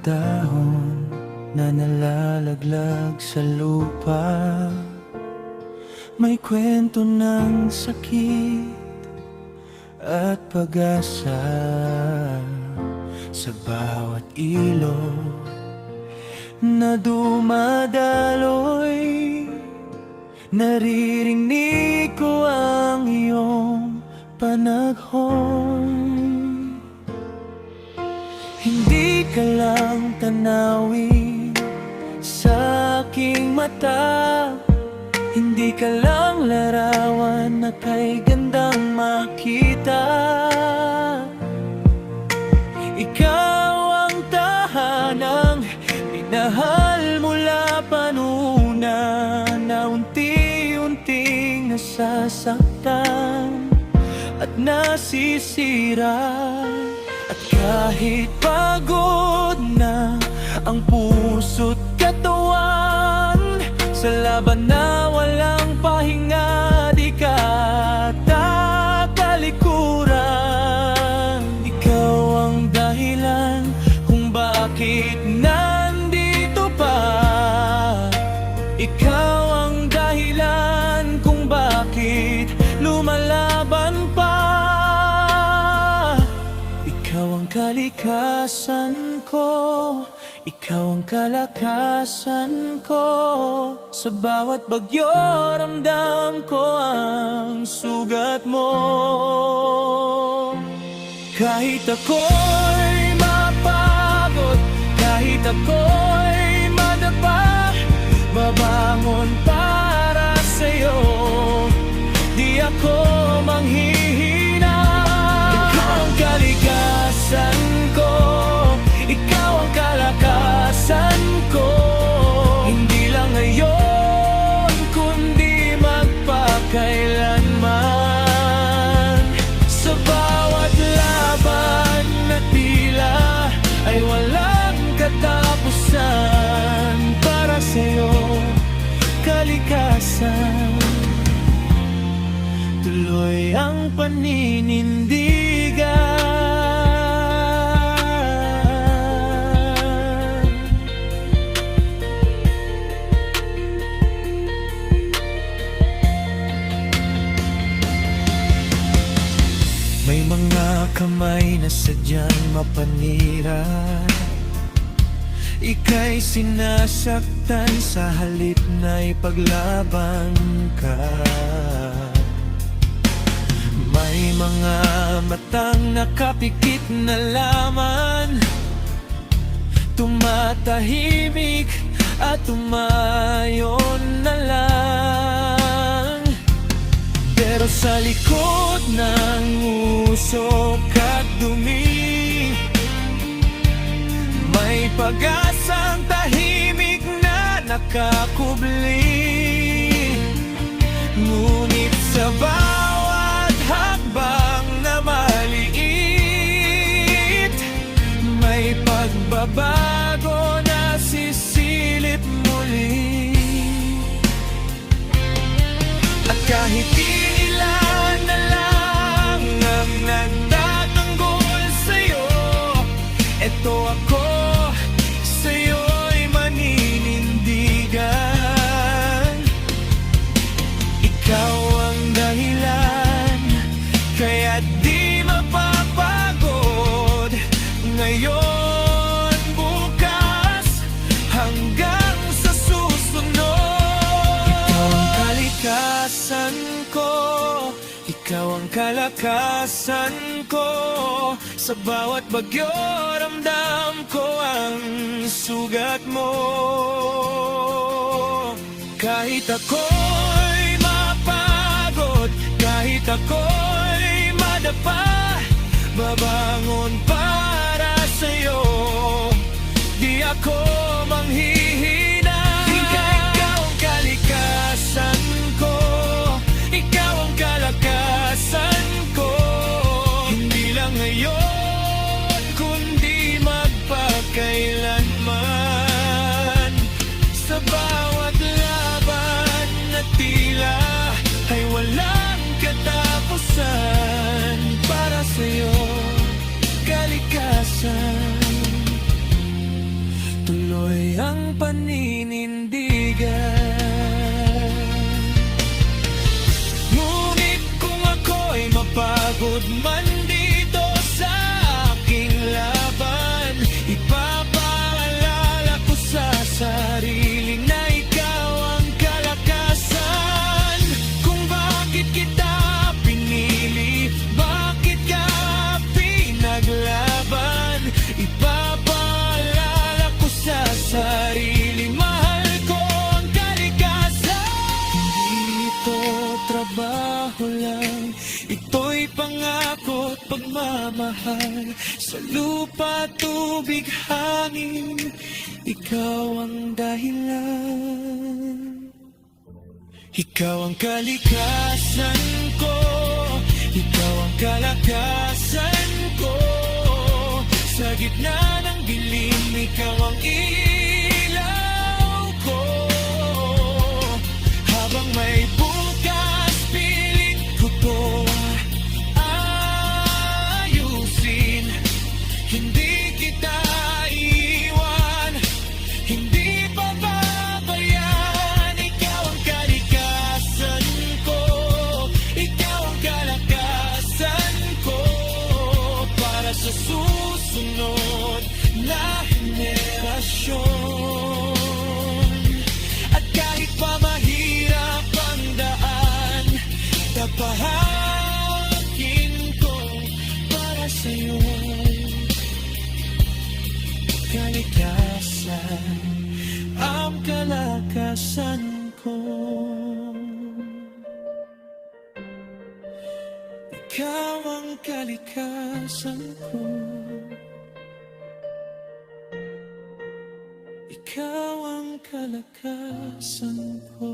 dahon na nalalaglag sa lupa. May kwento ng sakit at pag-asa sa bawat ilog na dumadaloy. Naririnig ko ang iyong panaghon. Hindi ka lang tanawin sa aking mata, hindi ka lang larawan na kay gandang makita. Ikaw ang tahanang minahal mula pa nuna, na unti-unting nasasaktan at nasisira. At kahit pagod na ang puso't katawan, sa laban na walang pahinga, di ka tatalikuran. Ikaw ang dahilan kung bakit nandito pa. Ikaw ang dahilan kung bakit lumalaban pa. Ikaw ang kalikasan ko, ikaw ang kalakasan ko. Sa bawat bagyo ramdam ko ang sugat mo. Kahit ako'y mapagod, kahit ako'y madapa, babangon para sa'yo, di ako manghihina. Ikaw ang kalikasan ko, ikaw ang kalakasan ko. Hindi lang ngayon, kundi magpakailanman. Sa bawat laban na tila ay walang katapusan, para sa'yo, kalikasan. Tuloy ang paninindigan. May mga kamay na sadyang mapanira, ika'y sinasaktan sa halip na ipaglaban ka. May mga matang nakapikit na laman, tumatahimik at tumayon na lang. Pero sa likod ng usok at dumi, may pag-asang tahimik na nakakubli. Ngunit sa bawat hakbang na maliit, may pagbabago na sisilip muli. At kahit ilan na lang ang nagtatanggol sa'yo, eto ako, sa'yo'y maninindigan. Ikaw ang dahilan, kaya di mapapagod. Ngayon, bukas, hanggang sa susunod. Ikaw ang kalikasan ko, ikaw ang kalakasan ko. Sa bawat bagyo ramdam ko ang sugat mo. Kahit ako'y mapagod, kahit ako'y madapa, babangon para sa'yo, di ako manghihina. Ikaw ang kalikasan ko, ikaw ang kalakasan ko. Hindi lang ngayon, kundi magpakailanman. Sa bawat laban na tila ay walang katapusan, para sa'yo, kalikasan. ang paninindigan. Ngunit kung ako'y mapagod man dito sa aking laban, ipapaalala ko sa sarili na ikaw ang kalakasan. Kung bakit kita pinili, bakit ka pinaglaban, ipapaalala ko sa sarili, mahal ko ang kalikasan. Dito trabaho lang, ito'y pangako at pagmamahal. Sa lupa, tubig, hangin, ikaw ang dahilan. Ikaw ang kalikasan ko, ikaw ang kalakasan ko. Sa gitna ng dilim, ikaw ang ilaw ko. Habang may bukas, pilit ko to ayusin. Hindi kita iwan, hindi pababayaan. Ikaw ang kalikasan ko, ikaw ang kalakasan ko. Para sa susunod na henerasyon. At kahit pa mahirap ang daan, tapahakin ko para sa'yo. Kalikasan, ang kalakasan ko. Ikaw ang kalikasan ko, ikaw ang kalakasan ko.